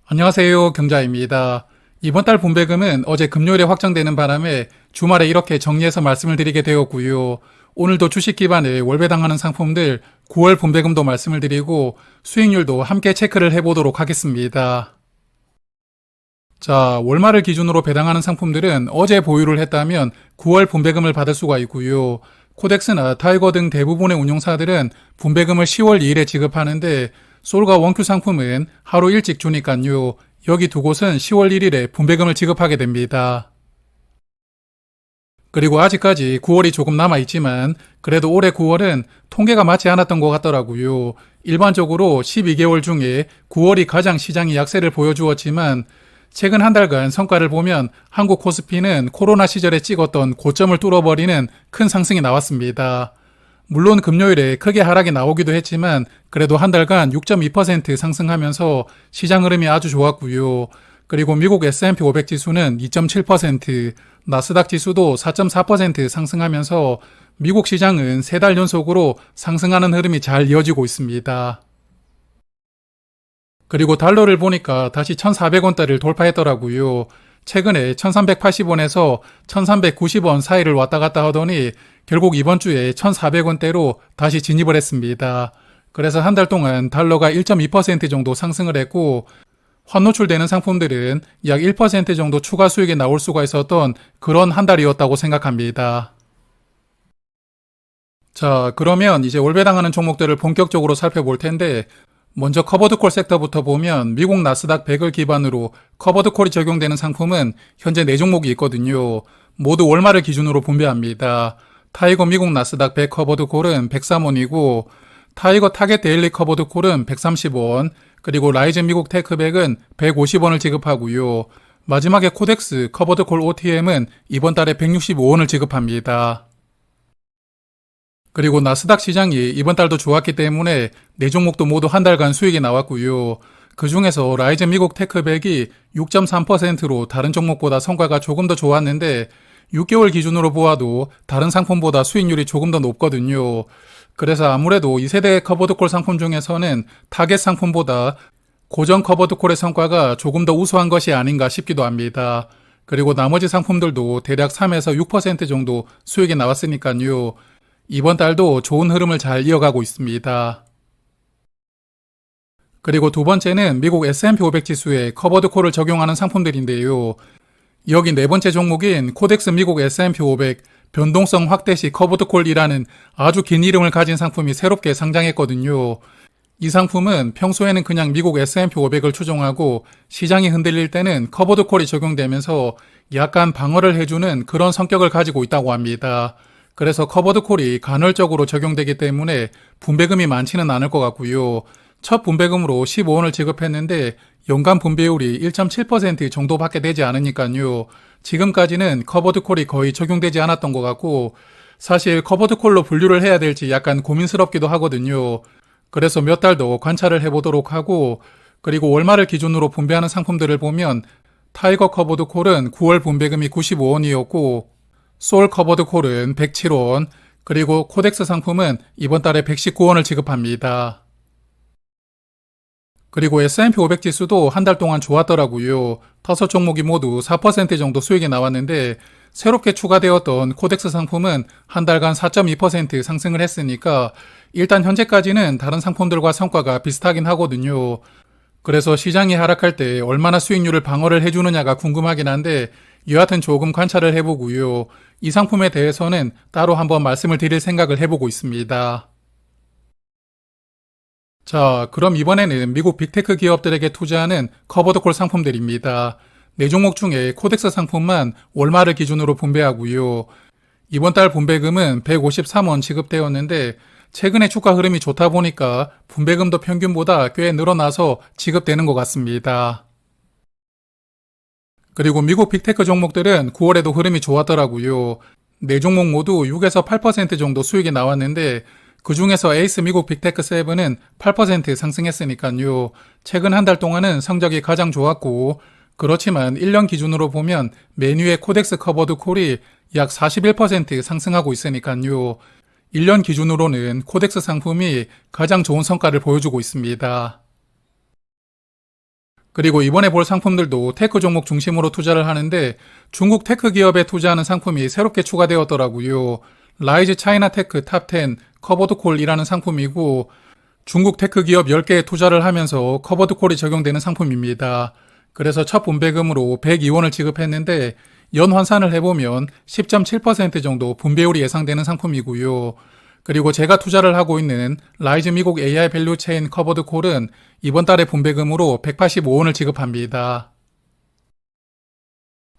안녕하세요. 경자입니다. 이번 달 분배금은 어제 금요일에 확정되는 바람에 주말에 이렇게 정리해서 말씀을 드리게 되었고요. 오늘도 주식 기반의 월배당하는 상품들 9월 분배금도 말씀을 드리고 수익률도 함께 체크를 해보도록 하겠습니다. 자, 월말을 기준으로 배당하는 상품들은 어제 보유를 했다면 9월 분배금을 받을 수가 있고요. 코덱스나 타이거 등 대부분의 운용사들은 분배금을 10월 2일에 지급하는데 솔과 원큐 상품은 하루 일찍 주니까요. 여기 두 곳은 10월 1일에 분배금을 지급하게 됩니다. 그리고 아직까지 9월이 조금 남아있지만 그래도 올해 9월은 통계가 맞지 않았던 것 같더라고요. 일반적으로 12개월 중에 9월이 가장 시장이 약세를 보여주었지만 최근 한 달간 성과를 보면 한국 코스피는 코로나 시절에 찍었던 고점을 뚫어버리는 큰 상승이 나왔습니다. 물론 금요일에 크게 하락이 나오기도 했지만 그래도 한 달간 6.2% 상승하면서 시장 흐름이 아주 좋았고요. 그리고 미국 S&P 500 지수는 2.7%, 나스닥 지수도 4.4% 상승하면서 미국 시장은 3달 연속으로 상승하는 흐름이 잘 이어지고 있습니다. 그리고 달러를 보니까 다시 1,400원대를 돌파했더라고요. 최근에 1,380원에서 1,390원 사이를 왔다 갔다 하더니 결국 이번 주에 1,400원대로 다시 진입을 했습니다. 그래서 한 달 동안 달러가 1.2% 정도 상승을 했고 환 노출되는 상품들은 약 1% 정도 추가 수익이 나올 수가 있었던 그런 한 달이었다고 생각합니다. 자, 그러면 이제 월배당하는 종목들을 본격적으로 살펴볼 텐데 먼저 커버드콜 섹터부터 보면 미국 나스닥 100을 기반으로 커버드콜이 적용되는 상품은 현재 4종목이 있거든요. 모두 월말을 기준으로 분배합니다. 타이거 미국 나스닥 100 커버드콜은 103원이고 타이거 타겟 데일리 커버드콜은 130원, 그리고 라이젠 미국 테크백은 150원을 지급하고요. 마지막에 코덱스 커버드콜 OTM은 이번 달에 165원을 지급합니다. 그리고 나스닥 시장이 이번 달도 좋았기 때문에 4종목도 모두 한 달간 수익이 나왔고요. 그 중에서 라이젠 미국 테크백이 6.3%로 다른 종목보다 성과가 조금 더 좋았는데 6개월 기준으로 보아도 다른 상품보다 수익률이 조금 더 높거든요. 그래서 아무래도 2세대 커버드콜 상품 중에서는 타겟 상품보다 고정 커버드콜의 성과가 조금 더 우수한 것이 아닌가 싶기도 합니다. 그리고 나머지 상품들도 대략 3에서 6% 정도 수익이 나왔으니까요. 이번 달도 좋은 흐름을 잘 이어가고 있습니다. 그리고 두 번째는 미국 S&P 500 지수에 커버드콜을 적용하는 상품들인데요. 여기 네 번째 종목인 코덱스 미국 S&P 500 변동성 확대 시 커버드콜이라는 아주 긴 이름을 가진 상품이 새롭게 상장했거든요. 이 상품은 평소에는 그냥 미국 S&P 500을 추종하고 시장이 흔들릴 때는 커버드콜이 적용되면서 약간 방어를 해주는 그런 성격을 가지고 있다고 합니다. 그래서 커버드콜이 간헐적으로 적용되기 때문에 분배금이 많지는 않을 것 같고요. 첫 분배금으로 15원을 지급했는데 연간 분배율이 1.7% 정도밖에 되지 않으니까요. 지금까지는 커버드콜이 거의 적용되지 않았던 것 같고 사실 커버드콜로 분류를 해야 될지 약간 고민스럽기도 하거든요. 그래서 몇 달 더 관찰을 해보도록 하고 그리고 월말을 기준으로 분배하는 상품들을 보면 타이거 커버드콜은 9월 분배금이 95원이었고 솔 커버드콜은 107원, 그리고 코덱스 상품은 이번 달에 119원을 지급합니다. 그리고 S&P 500 지수도 한 달 동안 좋았더라고요. 5종목이 모두 4% 정도 수익이 나왔는데 새롭게 추가되었던 코덱스 상품은 한 달간 4.2% 상승을 했으니까 일단 현재까지는 다른 상품들과 성과가 비슷하긴 하거든요. 그래서 시장이 하락할 때 얼마나 수익률을 방어를 해주느냐가 궁금하긴 한데 여하튼 조금 관찰을 해보고요. 이 상품에 대해서는 따로 한번 말씀을 드릴 생각을 해보고 있습니다. 자, 그럼 이번에는 미국 빅테크 기업들에게 투자하는 커버드콜 상품들입니다. 4종목 중에 코덱스 상품만 월말을 기준으로 분배하고요. 이번 달 분배금은 153원 지급되었는데 최근에 주가 흐름이 좋다 보니까 분배금도 평균보다 꽤 늘어나서 지급되는 것 같습니다. 그리고 미국 빅테크 종목들은 9월에도 흐름이 좋았더라고요. 4종목 모두 6에서 8% 정도 수익이 나왔는데 그 중에서 에이스 미국 빅테크 7은 8% 상승했으니까요. 최근 한 달 동안은 성적이 가장 좋았고 그렇지만 1년 기준으로 보면 메뉴의 코덱스 커버드 콜이 약 41% 상승하고 있으니까요. 1년 기준으로는 코덱스 상품이 가장 좋은 성과를 보여주고 있습니다. 그리고 이번에 볼 상품들도 테크 종목 중심으로 투자를 하는데 중국 테크 기업에 투자하는 상품이 새롭게 추가되었더라고요. 라이즈 차이나 테크 탑10 커버드 콜이라는 상품이고 중국 테크 기업 10개에 투자를 하면서 커버드 콜이 적용되는 상품입니다. 그래서 첫 분배금으로 102원을 지급했는데 연 환산을 해보면 10.7% 정도 분배율이 예상되는 상품이고요. 그리고 제가 투자를 하고 있는 라이즈 미국 AI 밸류 체인 커버드 콜은 이번 달에 분배금으로 185원을 지급합니다.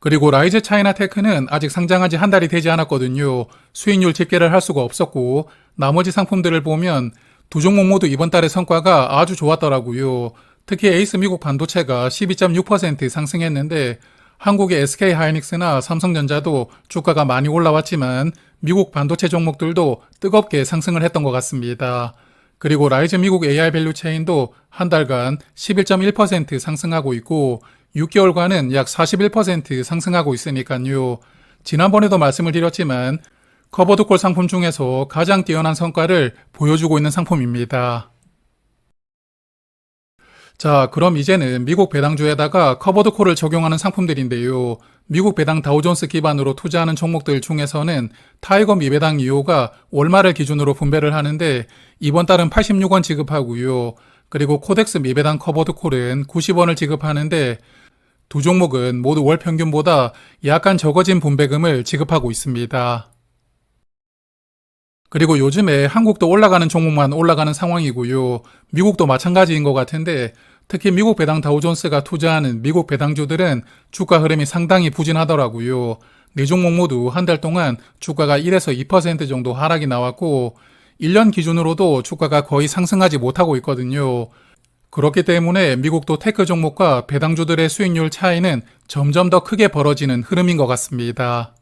그리고 라이즈 차이나 테크는 아직 상장한 지 한 달이 되지 않았거든요. 수익률 집계를 할 수가 없었고 나머지 상품들을 보면 두 종목 모두 이번 달의 성과가 아주 좋았더라고요. 특히 에이스 미국 반도체가 12.6% 상승했는데 한국의 SK 하이닉스나 삼성전자도 주가가 많이 올라왔지만 미국 반도체 종목들도 뜨겁게 상승을 했던 것 같습니다. 그리고 라이즈 미국 AI 밸류 체인도 한 달간 11.1% 상승하고 있고 6개월간은 약 41% 상승하고 있으니까요. 지난번에도 말씀을 드렸지만 커버드콜 상품 중에서 가장 뛰어난 성과를 보여주고 있는 상품입니다. 자, 그럼 이제는 미국 배당주에다가 커버드콜을 적용하는 상품들인데요. 미국 배당 다우존스 기반으로 투자하는 종목들 중에서는 타이거 미배당 2호가 월말을 기준으로 분배를 하는데 이번 달은 86원 지급하고요. 그리고 코덱스 미배당 커버드콜은 90원을 지급하는데 두 종목은 모두 월 평균보다 약간 적어진 분배금을 지급하고 있습니다. 그리고 요즘에 한국도 올라가는 종목만 올라가는 상황이고요. 미국도 마찬가지인 것 같은데 특히 미국 배당 다우존스가 투자하는 미국 배당주들은 주가 흐름이 상당히 부진하더라고요. 네 종목 모두 한 달 동안 주가가 1에서 2% 정도 하락이 나왔고 1년 기준으로도 주가가 거의 상승하지 못하고 있거든요. 그렇기 때문에 미국도 테크 종목과 배당주들의 수익률 차이는 점점 더 크게 벌어지는 흐름인 것 같습니다.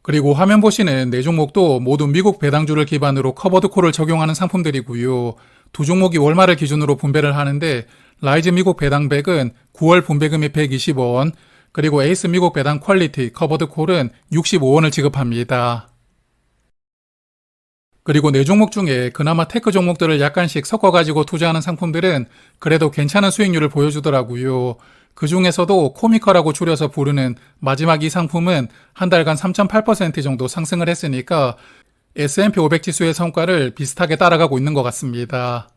그리고 화면 보시는 네 종목도 모두 미국 배당주를 기반으로 커버드콜을 적용하는 상품들이고요. 두 종목이 월말을 기준으로 분배를 하는데 라이즈 미국 배당 100은 9월 분배금이 120원, 그리고 에이스 미국 배당 퀄리티 커버드콜은 65원을 지급합니다. 그리고 네 종목 중에 그나마 테크 종목들을 약간씩 섞어가지고 투자하는 상품들은 그래도 괜찮은 수익률을 보여주더라고요. 그 중에서도 코미커라고 줄여서 부르는 마지막 이 상품은 한 달간 3.8% 정도 상승을 했으니까 S&P 500 지수의 성과를 비슷하게 따라가고 있는 것 같습니다.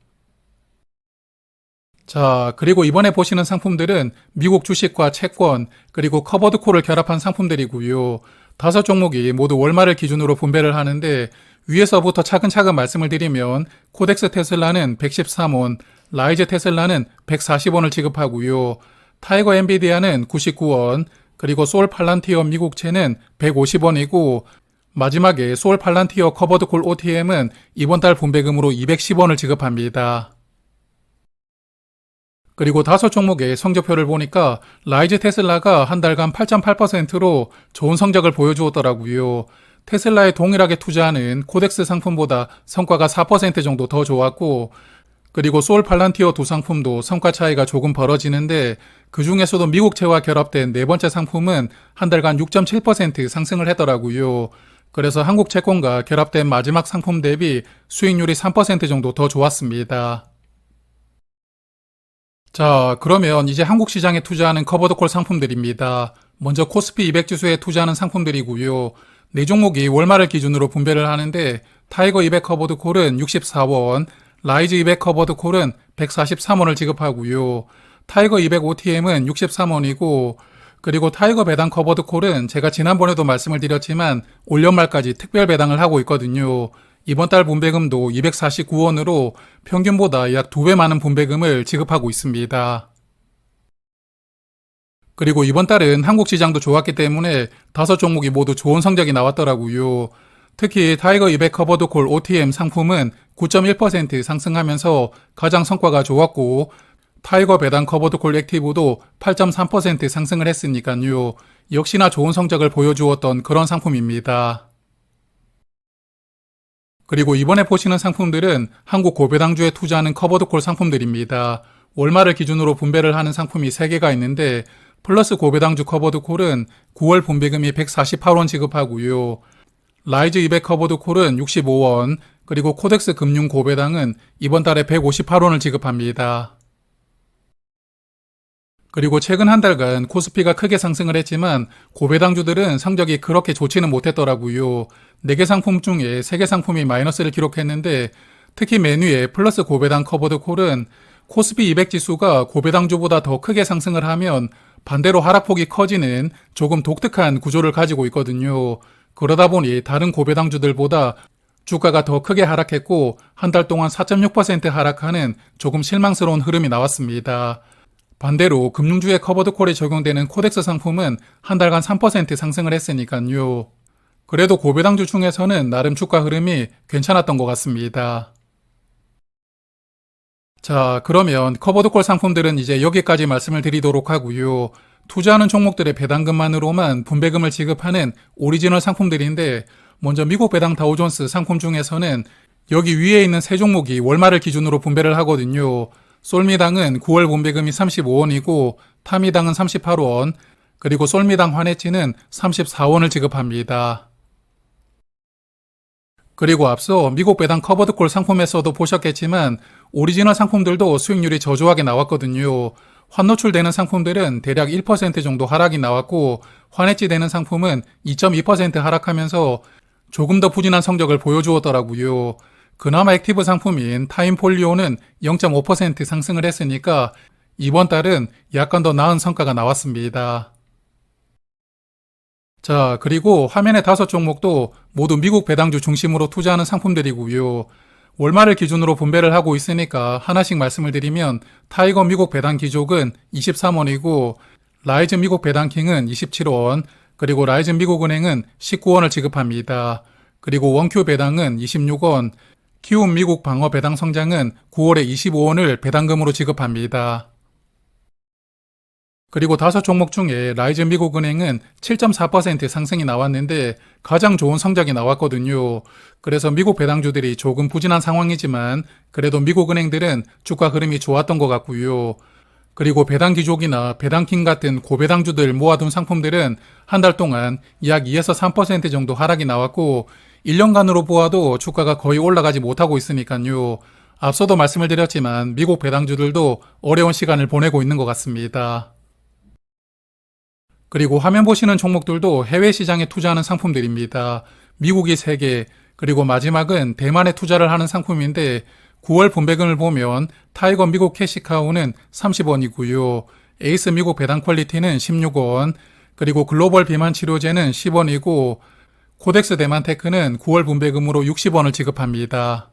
자, 그리고 이번에 보시는 상품들은 미국 주식과 채권, 그리고 커버드콜을 결합한 상품들이고요. 5종목이 모두 월말을 기준으로 분배를 하는데 위에서부터 차근차근 말씀을 드리면 코덱스 테슬라는 113원, 라이즈 테슬라는 140원을 지급하고요. 타이거 엔비디아는 99원, 그리고 소울 팔란티어 미국채는 150원이고 마지막에 소울 팔란티어 커버드콜 OTM은 이번 달 분배금으로 210원을 지급합니다. 그리고 5종목의 성적표를 보니까 라이즈 테슬라가 한 달간 8.8%로 좋은 성적을 보여주었더라고요. 테슬라에 동일하게 투자하는 코덱스 상품보다 성과가 4% 정도 더 좋았고 그리고 소울 팔란티어 두 상품도 성과 차이가 조금 벌어지는데 그 중에서도 미국채와 결합된 네 번째 상품은 한 달간 6.7% 상승을 했더라고요. 그래서 한국 채권과 결합된 마지막 상품 대비 수익률이 3% 정도 더 좋았습니다. 자, 그러면 이제 한국 시장에 투자하는 커버드콜 상품들입니다. 먼저 코스피 200 지수에 투자하는 상품들이고요. 네 종목이 월말을 기준으로 분배를 하는데 타이거 200 커버드콜은 64원, 라이즈 200 커버드콜은 143원을 지급하고요. 타이거 200 OTM은 63원이고 그리고 타이거 배당 커버드콜은 제가 지난번에도 말씀을 드렸지만 올 연말까지 특별 배당을 하고 있거든요. 이번 달 분배금도 249원으로 평균보다 약 2배 많은 분배금을 지급하고 있습니다. 그리고 이번 달은 한국 시장도 좋았기 때문에 5종목이 모두 좋은 성적이 나왔더라고요. 특히 타이거 200 커버드콜 OTM 상품은 9.1% 상승하면서 가장 성과가 좋았고 타이거 배당 커버드콜 액티브도 8.3% 상승을 했으니까요. 역시나 좋은 성적을 보여주었던 그런 상품입니다. 그리고 이번에 보시는 상품들은 한국 고배당주에 투자하는 커버드콜 상품들입니다. 월말을 기준으로 분배를 하는 상품이 3개가 있는데 플러스 고배당주 커버드콜은 9월 분배금이 148원 지급하고요. 라이즈 200 커버드콜은 65원, 그리고 코덱스 금융 고배당은 이번 달에 158원을 지급합니다. 그리고 최근 한 달간 코스피가 크게 상승을 했지만 고배당주들은 성적이 그렇게 좋지는 못했더라고요. 4개 상품 중에 3개 상품이 마이너스를 기록했는데 특히 맨 위에 플러스 고배당 커버드 콜은 코스피 200 지수가 고배당주보다 더 크게 상승을 하면 반대로 하락폭이 커지는 조금 독특한 구조를 가지고 있거든요. 그러다 보니 다른 고배당주들보다 주가가 더 크게 하락했고 한 달 동안 4.6% 하락하는 조금 실망스러운 흐름이 나왔습니다. 반대로 금융주의 커버드콜에 적용되는 코덱스 상품은 한 달간 3% 상승을 했으니까요. 그래도 고배당주 중에서는 나름 주가 흐름이 괜찮았던 것 같습니다. 자, 그러면 커버드콜 상품들은 이제 여기까지 말씀을 드리도록 하고요. 투자하는 종목들의 배당금만으로만 분배금을 지급하는 오리지널 상품들인데 먼저 미국 배당 다우존스 상품 중에서는 여기 위에 있는 세 종목이 월말을 기준으로 분배를 하거든요. 솔미당은 9월 분배금이 35원이고 타미당은 38원, 그리고 솔미당 환해지는 34원을 지급합니다. 그리고 앞서 미국 배당 커버드콜 상품에서도 보셨겠지만 오리지널 상품들도 수익률이 저조하게 나왔거든요. 환노출되는 상품들은 대략 1% 정도 하락이 나왔고 환해지 되는 상품은 2.2% 하락하면서 조금 더 부진한 성적을 보여주었더라고요. 그나마 액티브 상품인 타임폴리오는 0.5% 상승을 했으니까 이번 달은 약간 더 나은 성과가 나왔습니다. 자, 그리고 화면의 5종목도 모두 미국 배당주 중심으로 투자하는 상품들이고요. 월말을 기준으로 분배를 하고 있으니까 하나씩 말씀을 드리면 타이거 미국 배당 기족은 23원이고 라이즈 미국 배당킹은 27원, 그리고 라이즈 미국은행은 19원을 지급합니다. 그리고 원큐 배당은 26원, 키움 미국 방어 배당 성장은 9월에 25원을 배당금으로 지급합니다. 그리고 5종목 중에 라이즈 미국은행은 7.4% 상승이 나왔는데 가장 좋은 성적이 나왔거든요. 그래서 미국 배당주들이 조금 부진한 상황이지만 그래도 미국은행들은 주가 흐름이 좋았던 것 같고요. 그리고 배당기족이나 배당킹 같은 고배당주들 모아둔 상품들은 한 달 동안 약 2에서 3% 정도 하락이 나왔고 1년간으로 보아도 주가가 거의 올라가지 못하고 있으니까요. 앞서도 말씀을 드렸지만 미국 배당주들도 어려운 시간을 보내고 있는 것 같습니다. 그리고 화면 보시는 종목들도 해외 시장에 투자하는 상품들입니다. 미국이 3개, 그리고 마지막은 대만에 투자를 하는 상품인데 9월 분배금을 보면 타이거 미국 캐시카우는 30원이고요. 에이스 미국 배당 퀄리티는 16원, 그리고 글로벌 비만 치료제는 10원이고 코덱스 대만테크는 9월 분배금으로 60원을 지급합니다.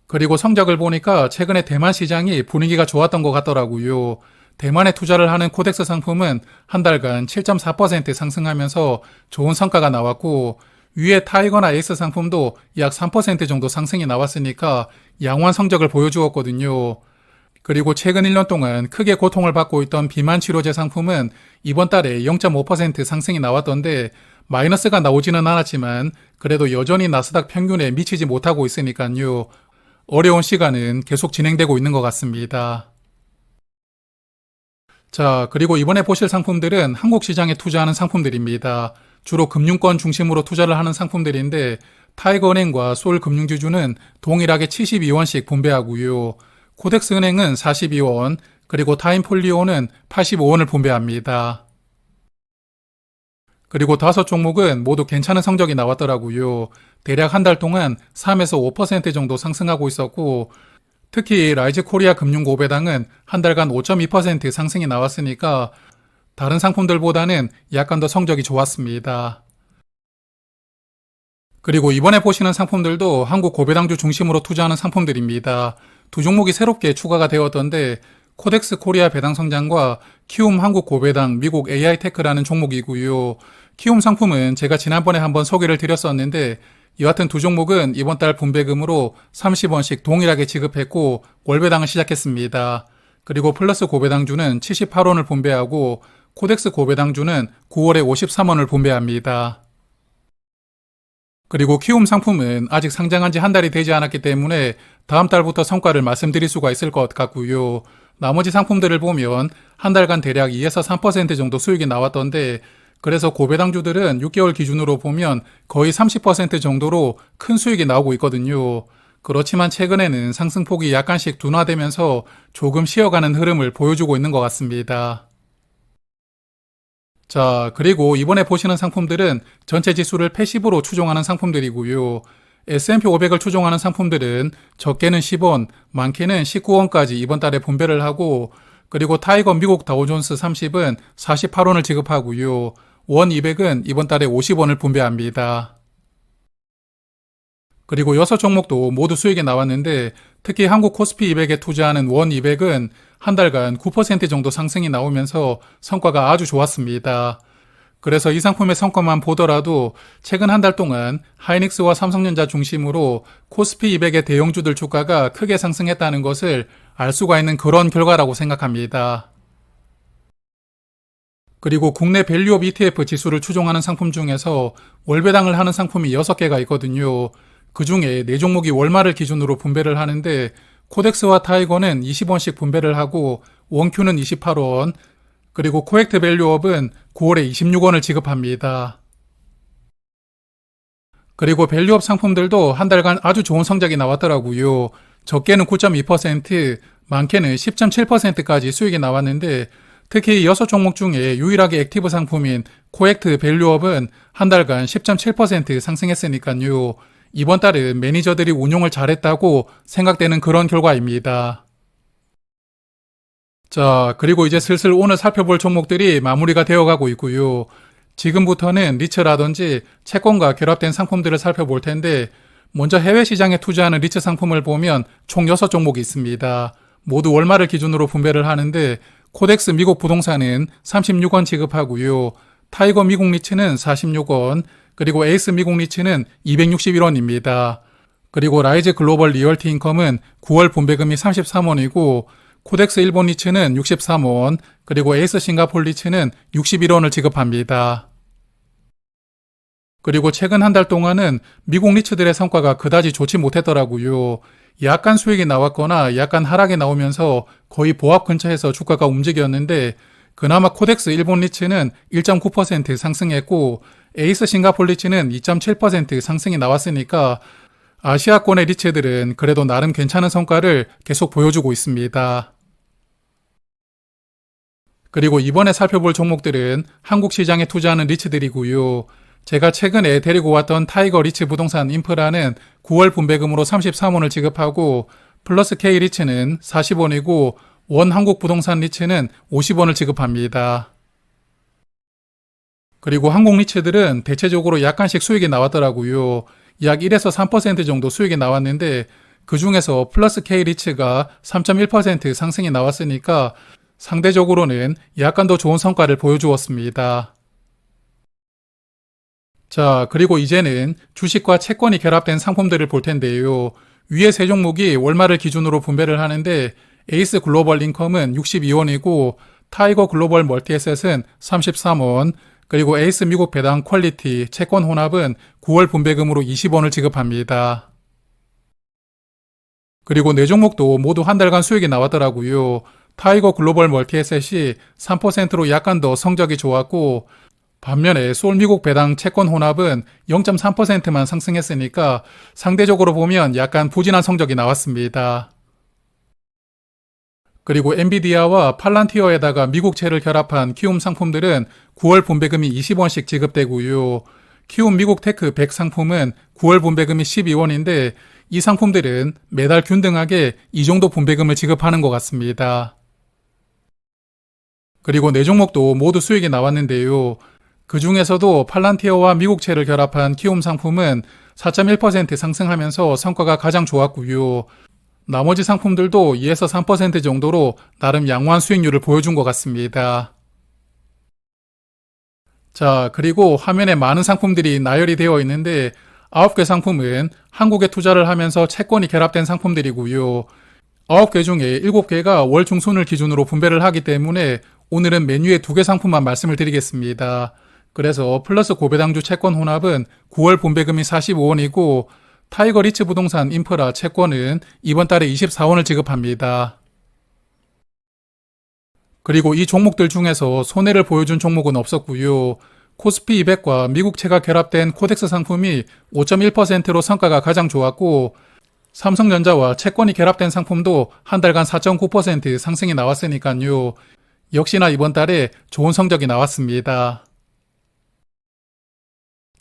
그리고 성적을 보니까 최근에 대만 시장이 분위기가 좋았던 것 같더라고요. 대만에 투자를 하는 코덱스 상품은 한 달간 7.4% 상승하면서 좋은 성과가 나왔고 위에 타이거나 에이스 상품도 약 3% 정도 상승이 나왔으니까 양호한 성적을 보여주었거든요. 그리고 최근 1년 동안 크게 고통을 받고 있던 비만 치료제 상품은 이번 달에 0.5% 상승이 나왔던데 마이너스가 나오지는 않았지만 그래도 여전히 나스닥 평균에 미치지 못하고 있으니까요. 어려운 시간은 계속 진행되고 있는 것 같습니다. 자, 그리고 이번에 보실 상품들은 한국 시장에 투자하는 상품들입니다. 주로 금융권 중심으로 투자를 하는 상품들인데 타이거은행과 소울금융지주는 동일하게 72원씩 분배하고요. 코덱스은행은 42원, 그리고 타임폴리오는 85원을 분배합니다. 그리고 5종목은 모두 괜찮은 성적이 나왔더라고요. 대략 한 달 동안 3에서 5% 정도 상승하고 있었고 특히 라이즈 코리아 금융고배당은 한 달간 5.2% 상승이 나왔으니까 다른 상품들보다는 약간 더 성적이 좋았습니다. 그리고 이번에 보시는 상품들도 한국 고배당주 중심으로 투자하는 상품들입니다. 두 종목이 새롭게 추가가 되었던데 코덱스 코리아 배당 성장과 키움 한국 고배당 미국 AI테크라는 종목이고요. 키움 상품은 제가 지난번에 한번 소개를 드렸었는데 여하튼 두 종목은 이번 달 분배금으로 30원씩 동일하게 지급했고 월배당을 시작했습니다. 그리고 플러스 고배당주는 78원을 분배하고 코덱스 고배당주는 9월에 53원을 분배합니다. 그리고 키움 상품은 아직 상장한 지 한 달이 되지 않았기 때문에 다음 달부터 성과를 말씀드릴 수가 있을 것 같고요. 나머지 상품들을 보면 한 달간 대략 2에서 3% 정도 수익이 나왔던데 그래서 고배당주들은 6개월 기준으로 보면 거의 30% 정도로 큰 수익이 나오고 있거든요. 그렇지만 최근에는 상승폭이 약간씩 둔화되면서 조금 쉬어가는 흐름을 보여주고 있는 것 같습니다. 자, 그리고 이번에 보시는 상품들은 전체 지수를 패시브로 추종하는 상품들이고요. S&P 500을 추종하는 상품들은 적게는 10원, 많게는 19원까지 이번 달에 분배를 하고, 그리고 타이거 미국 다우존스 30은 48원을 지급하고요. 원 200은 이번 달에 50원을 분배합니다. 그리고 6종목도 모두 수익이 나왔는데, 특히 한국 코스피 200에 투자하는 원 200은 한 달간 9% 정도 상승이 나오면서 성과가 아주 좋았습니다. 그래서 이 상품의 성과만 보더라도 최근 한 달 동안 하이닉스와 삼성전자 중심으로 코스피 200의 대형주들 주가가 크게 상승했다는 것을 알 수가 있는 그런 결과라고 생각합니다. 그리고 국내 밸류업 ETF 지수를 추종하는 상품 중에서 월배당을 하는 상품이 6개가 있거든요. 그 중에 4종목이 월말을 기준으로 분배를 하는데, 코덱스와 타이거는 20원씩 분배를 하고 원큐는 28원, 그리고 코액트 밸류업은 9월에 26원을 지급합니다. 그리고 밸류업 상품들도 한 달간 아주 좋은 성적이 나왔더라고요. 적게는 9.2%, 많게는 10.7%까지 수익이 나왔는데, 특히 6종목 중에 유일하게 액티브 상품인 코액트 밸류업은 한 달간 10.7% 상승했으니까요. 이번 달은 매니저들이 운용을 잘했다고 생각되는 그런 결과입니다. 자, 그리고 이제 슬슬 오늘 살펴볼 종목들이 마무리가 되어가고 있고요. 지금부터는 리츠라든지 채권과 결합된 상품들을 살펴볼 텐데, 먼저 해외 시장에 투자하는 리츠 상품을 보면 총 6종목이 있습니다. 모두 월말을 기준으로 분배를 하는데, 코덱스 미국 부동산은 36원 지급하고요. 타이거 미국 리츠는 46원, 그리고 에이스 미국 리츠는 261원입니다. 그리고 라이즈 글로벌 리얼티 인컴은 9월 분배금이 33원이고, 코덱스 일본 리츠는 63원, 그리고 에이스 싱가폴 리츠는 61원을 지급합니다. 그리고 최근 한 달 동안은 미국 리츠들의 성과가 그다지 좋지 못했더라고요. 약간 수익이 나왔거나 약간 하락이 나오면서 거의 보합 근처에서 주가가 움직였는데, 그나마 코덱스 일본 리츠는 1.9% 상승했고, 에이스 싱가폴 리츠는 2.7% 상승이 나왔으니까 아시아권의 리츠들은 그래도 나름 괜찮은 성과를 계속 보여주고 있습니다. 그리고 이번에 살펴볼 종목들은 한국 시장에 투자하는 리츠들이고요. 제가 최근에 데리고 왔던 타이거 리츠 부동산 인프라는 9월 분배금으로 33원을 지급하고, 플러스 K 리츠는 40원이고 원 한국 부동산 리츠는 50원을 지급합니다. 그리고 한국 리츠들은 대체적으로 약간씩 수익이 나왔더라고요. 약 1에서 3% 정도 수익이 나왔는데, 그 중에서 플러스 K 리츠가 3.1% 상승이 나왔으니까 상대적으로는 약간 더 좋은 성과를 보여주었습니다. 자, 그리고 이제는 주식과 채권이 결합된 상품들을 볼 텐데요. 위에 3종목이 월말을 기준으로 분배를 하는데, 에이스 글로벌 인컴은 62원이고 타이거 글로벌 멀티에셋은 33원, 그리고 에이스 미국 배당 퀄리티 채권 혼합은 9월 분배금으로 20원을 지급합니다. 그리고 4종목도 모두 한 달간 수익이 나왔더라고요. 타이거 글로벌 멀티에셋이 3%로 약간 더 성적이 좋았고, 반면에 솔 미국 배당 채권 혼합은 0.3%만 상승했으니까 상대적으로 보면 약간 부진한 성적이 나왔습니다. 그리고 엔비디아와 팔란티어에다가 미국채를 결합한 키움 상품들은 9월 분배금이 20원씩 지급되고요. 키움 미국 테크 100 상품은 9월 분배금이 12원인데, 이 상품들은 매달 균등하게 이 정도 분배금을 지급하는 것 같습니다. 그리고 4종목도 모두 수익이 나왔는데요. 그 중에서도 팔란티어와 미국채를 결합한 키움 상품은 4.1% 상승하면서 성과가 가장 좋았고요. 나머지 상품들도 2에서 3% 정도로 나름 양호한 수익률을 보여준 것 같습니다. 자, 그리고 화면에 많은 상품들이 나열이 되어 있는데 9개 상품은 한국에 투자를 하면서 채권이 결합된 상품들이고요. 9개 중에 7개가 월 중순을 기준으로 분배를 하기 때문에 오늘은 메뉴에 2개 상품만 말씀을 드리겠습니다. 그래서 플러스 고배당주 채권 혼합은 9월 분배금이 45원이고 타이거 리츠 부동산 인프라 채권은 이번 달에 24원을 지급합니다. 그리고 이 종목들 중에서 손해를 보여준 종목은 없었고요. 코스피 200과 미국채가 결합된 코덱스 상품이 5.1%로 성과가 가장 좋았고, 삼성전자와 채권이 결합된 상품도 한 달간 4.9% 상승이 나왔으니까요. 역시나 이번 달에 좋은 성적이 나왔습니다.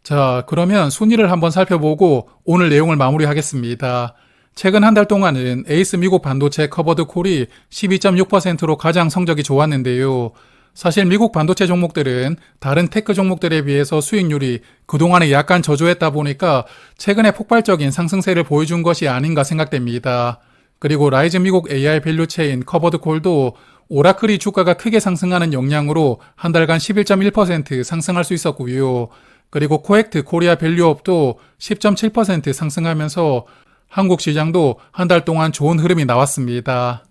자, 그러면 순위를 한번 살펴보고 오늘 내용을 마무리하겠습니다. 최근 한 달 동안은 에이스 미국 반도체 커버드 콜이 12.6%로 가장 성적이 좋았는데요. 사실 미국 반도체 종목들은 다른 테크 종목들에 비해서 수익률이 그동안에 약간 저조했다 보니까 최근에 폭발적인 상승세를 보여준 것이 아닌가 생각됩니다. 그리고 라이즈 미국 AI 밸류체인 커버드 콜도 오라클이 주가가 크게 상승하는 영향으로 한 달간 11.1% 상승할 수 있었고요. 그리고 코액트 코리아 밸류업도 10.7% 상승하면서 한국 시장도 한 달 동안 좋은 흐름이 나왔습니다.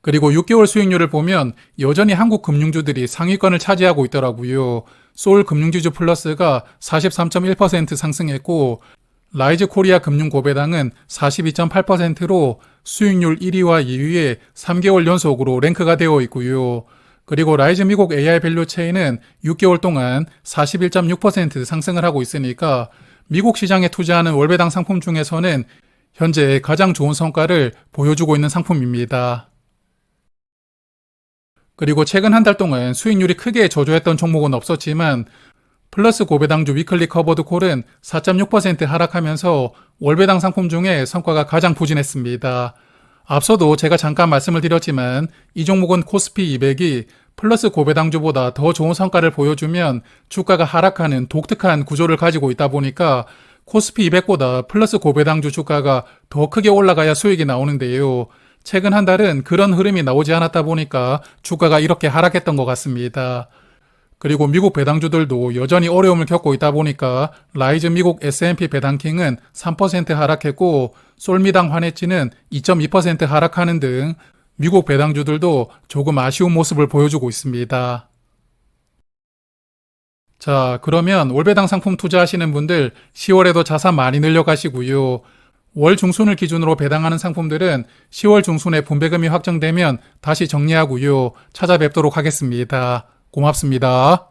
그리고 6개월 수익률을 보면 여전히 한국 금융주들이 상위권을 차지하고 있더라고요. 소울 금융지주 플러스가 43.1% 상승했고 라이즈 코리아 금융고배당은 42.8%로 수익률 1위와 2위에 3개월 연속으로 랭크가 되어 있고요. 그리고 라이즈 미국 AI 밸류체인은 6개월 동안 41.6% 상승을 하고 있으니까 미국 시장에 투자하는 월배당 상품 중에서는 현재 가장 좋은 성과를 보여주고 있는 상품입니다. 그리고 최근 한 달 동안 수익률이 크게 저조했던 종목은 없었지만 플러스 고배당주 위클리 커버드 콜은 4.6% 하락하면서 월배당 상품 중에 성과가 가장 부진했습니다. 앞서도 제가 잠깐 말씀을 드렸지만 이 종목은 코스피 200이 플러스 고배당주보다 더 좋은 성과를 보여주면 주가가 하락하는 독특한 구조를 가지고 있다 보니까 코스피 200보다 플러스 고배당주 주가가 더 크게 올라가야 수익이 나오는데요. 최근 한 달은 그런 흐름이 나오지 않았다 보니까 주가가 이렇게 하락했던 것 같습니다. 그리고 미국 배당주들도 여전히 어려움을 겪고 있다 보니까 라이즈 미국 S&P 배당킹은 3% 하락했고 솔미당 환해지는 2.2% 하락하는 등 미국 배당주들도 조금 아쉬운 모습을 보여주고 있습니다. 자, 그러면 월배당 상품 투자하시는 분들 10월에도 자산 많이 늘려가시고요. 월 중순을 기준으로 배당하는 상품들은 10월 중순에 분배금이 확정되면 다시 정리하고요. 찾아뵙도록 하겠습니다. 고맙습니다.